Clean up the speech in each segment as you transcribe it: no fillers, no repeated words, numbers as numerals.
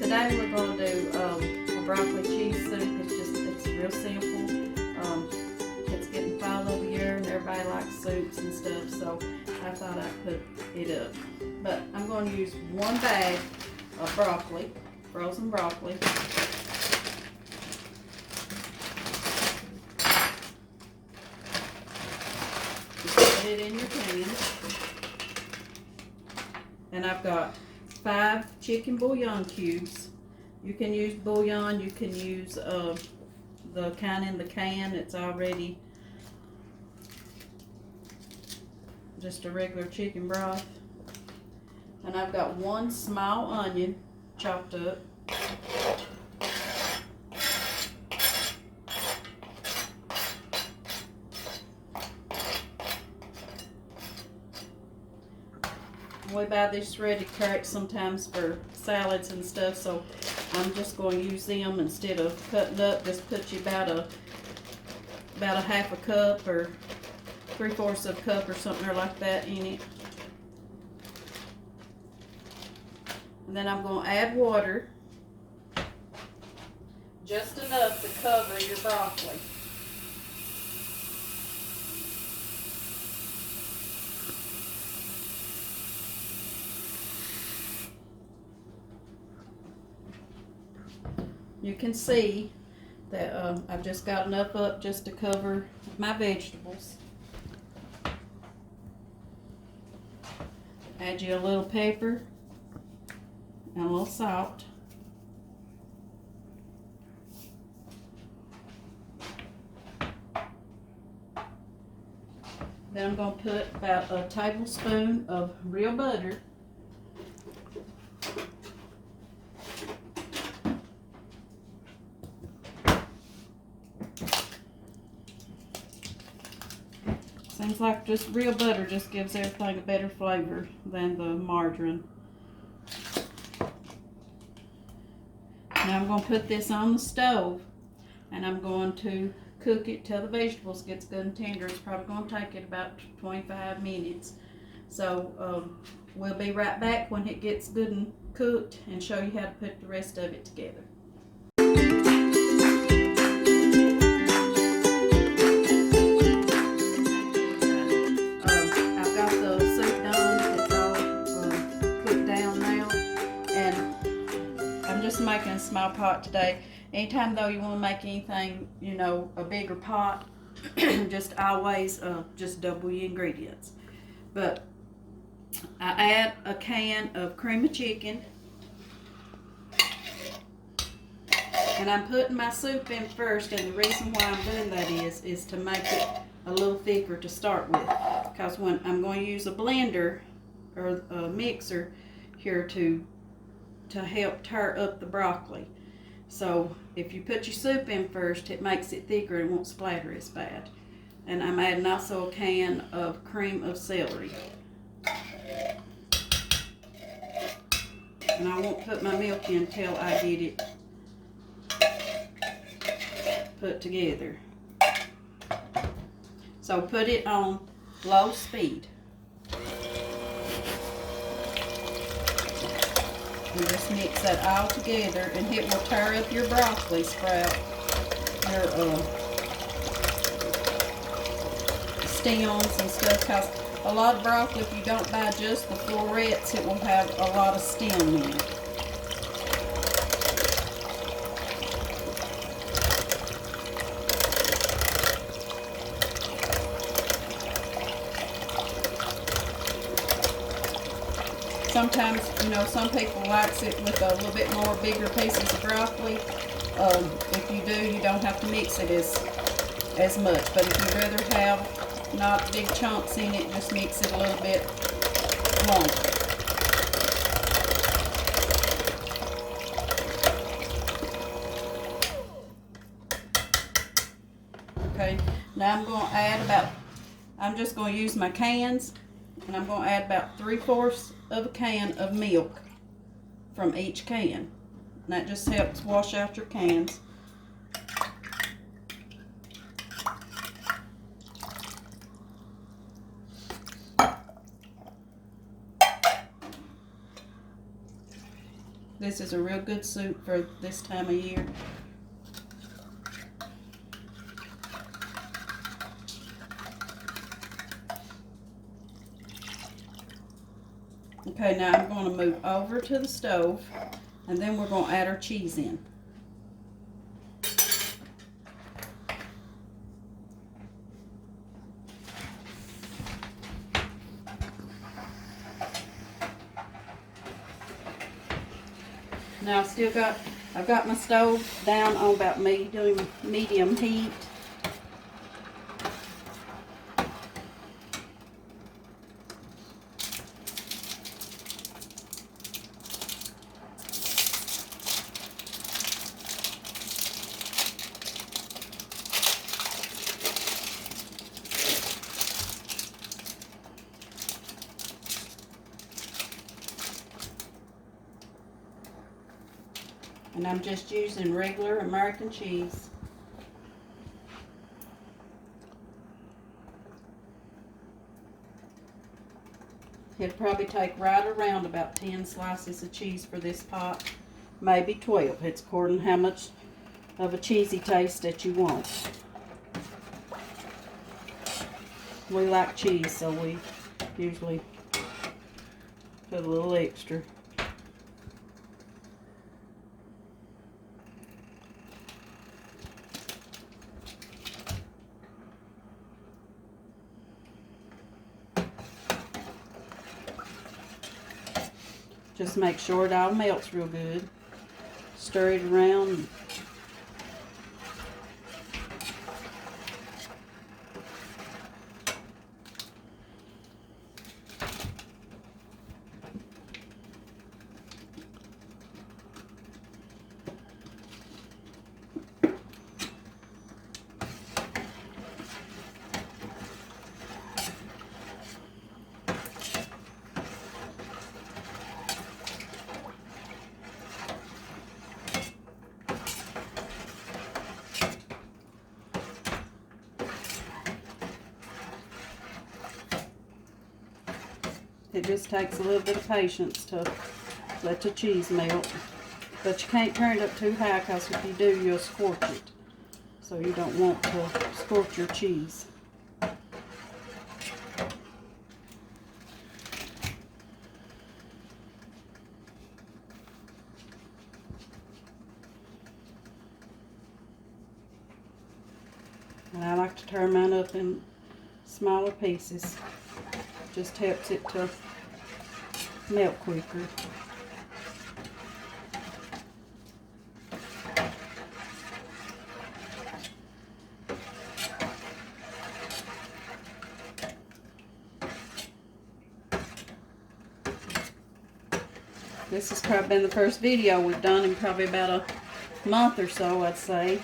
Today we're going to do a broccoli cheese soup. It's real simple. It's getting fall of the year and everybody likes soups and stuff, so I thought I'd put it up. But I'm going to use 1 bag of broccoli, frozen broccoli. Just put it in your pan. And I've got 5 chicken bouillon cubes. You can use bouillon, you can use the kind in the can. It's already just a regular chicken broth. And I've got 1 small onion chopped up. We buy these ready cracked sometimes for salads and stuff, so I'm just going to use them instead of cutting up. Just put you about a 1/2 cup or 3/4 of a cup or something like that in it. And then I'm going to add water, just enough to cover your broccoli. You can see that I've just got enough up just to cover my vegetables. Add you a little pepper and a little salt. Then I'm going to put about a tablespoon of real butter. Seems like just real butter just gives everything a better flavor than the margarine. Now I'm going to put this on the stove and I'm going to cook it till the vegetables gets good and tender. It's probably going to take it about 25 minutes. So we'll be right back when it gets good and cooked and show you how to put the rest of it together. Making a small pot today. Anytime though you want to make anything, you know, a bigger pot, just always just double your ingredients. But I add a can of cream of chicken, and I'm putting my soup in first, and the reason why I'm doing that is to make it a little thicker to start with, because when I'm going to use a blender or a mixer here to help tear up the broccoli. So if you put your soup in first, it makes it thicker and won't splatter as bad. And I'm adding also a can of cream of celery. And I won't put my milk in until I get it put together. So put it on low speed. And just mix that all together, and it will tear up your broccoli sprout, your stems and stuff, because a lot of broccoli, if you don't buy just the florets, it will have a lot of stem in it. Sometimes, you know, some people likes it with a little bit more bigger pieces of broccoli. If you do, you don't have to mix it as much. But if you'd rather have not big chunks in it, just mix it a little bit longer. Okay, now I'm going to add I'm just going to use my cans, and I'm going to add about 3/4 of a can of milk from each can. And that just helps wash out your cans. This is a real good soup for this time of year. Okay, now I'm going to move over to the stove, and then we're going to add our cheese in. Now I've got my stove down on about medium heat. And I'm just using regular American cheese. It'd probably take right around about 10 slices of cheese for this pot. Maybe 12. It's according to how much of a cheesy taste that you want. We like cheese, so we usually put a little extra. Just make sure it all melts real good. Stir it around. It just takes a little bit of patience to let the cheese melt. But you can't turn it up too high, because if you do, you'll scorch it. So you don't want to scorch your cheese. And I like to turn mine up in smaller pieces. Just helps it to melt quicker. This has probably been the first video we've done in probably about a month or so, I'd say.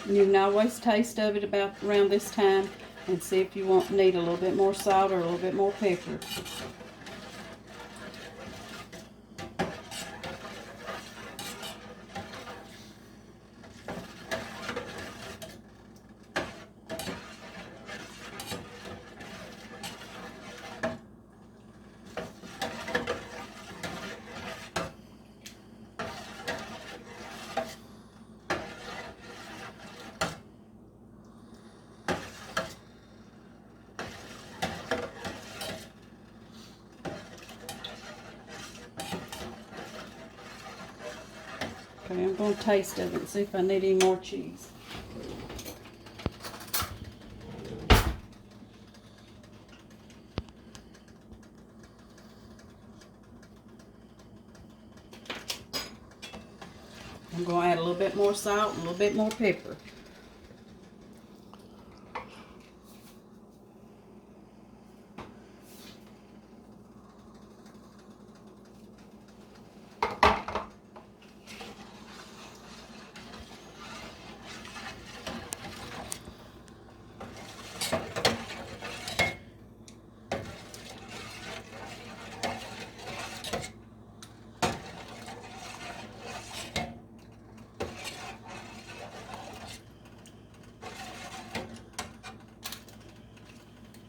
You can always taste of it about around this time and see if you need a little bit more salt or a little bit more pepper. Okay, I'm going to taste it and see if I need any more cheese. I'm going to add a little bit more salt and a little bit more pepper.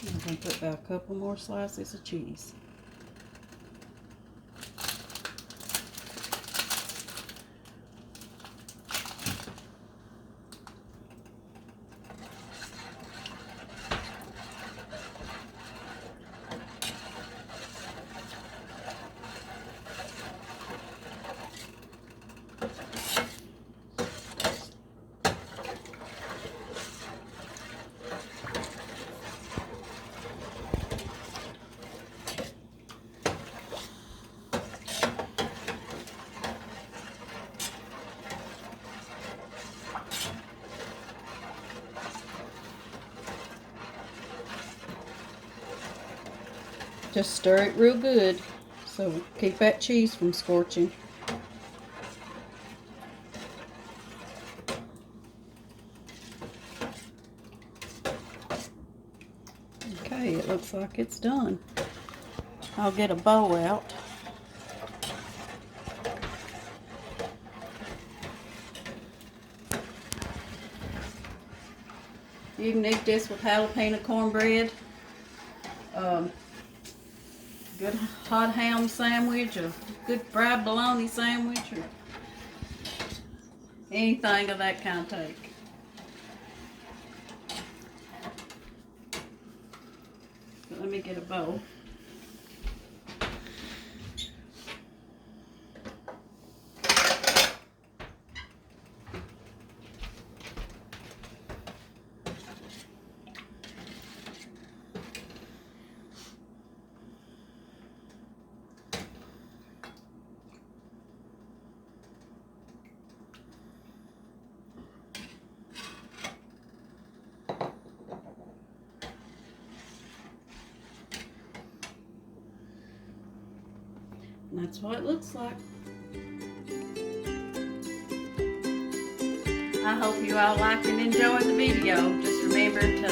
I'm going to put about a couple more slices of cheese. Just stir it real good so keep that cheese from scorching. Okay, it looks like it's done. I'll get a bowl out. You can eat this with jalapeno cornbread, good hot ham sandwich, or good fried bologna sandwich, or anything of that kind of take. But let me get a bowl. And that's what it looks like. I hope you all liked and enjoyed the video. Just remember to